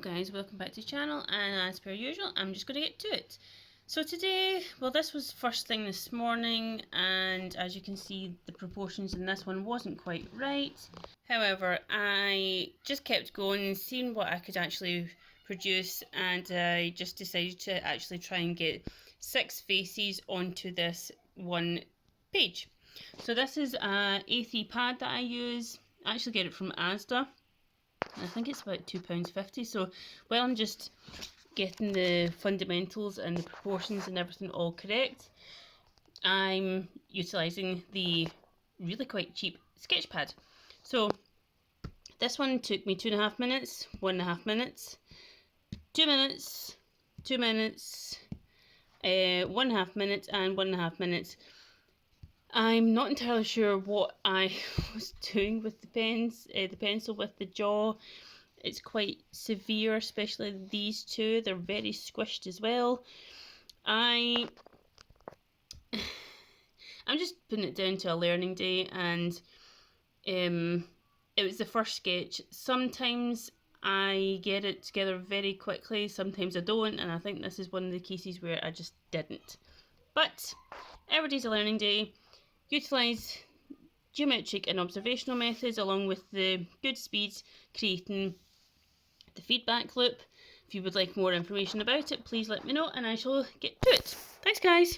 guys, welcome back to the channel, and as per usual I'm just going to get to it. So today, well, this was first thing this morning, and as you can see the proportions in this one wasn't quite right. However, I just kept going and seeing what I could actually produce, and I just decided to actually try and get 6 faces onto this one page. So this is a A3 pad that I use. I actually get it from Asda. I think it's about £2.50. So while I'm just getting the fundamentals and the proportions and everything all correct, I'm utilising the really quite cheap sketch pad. So this one took me 2.5 minutes, 1.5 minutes, 2 minutes, 2 minutes, 1.5 minutes, and 1.5 minutes. I'm not entirely sure what I was doing with the pencil with the jaw. It's quite severe, especially these two. They're very squished as well. I'm just putting it down to a learning day, and it was the first sketch. Sometimes I get it together very quickly, sometimes I don't, and I think this is one of the cases where I just didn't. But every day's a learning day. Utilise geometric and observational methods along with the good speeds, creating the feedback loop. If you would like more information about it, please let me know and I shall get to it. Thanks guys!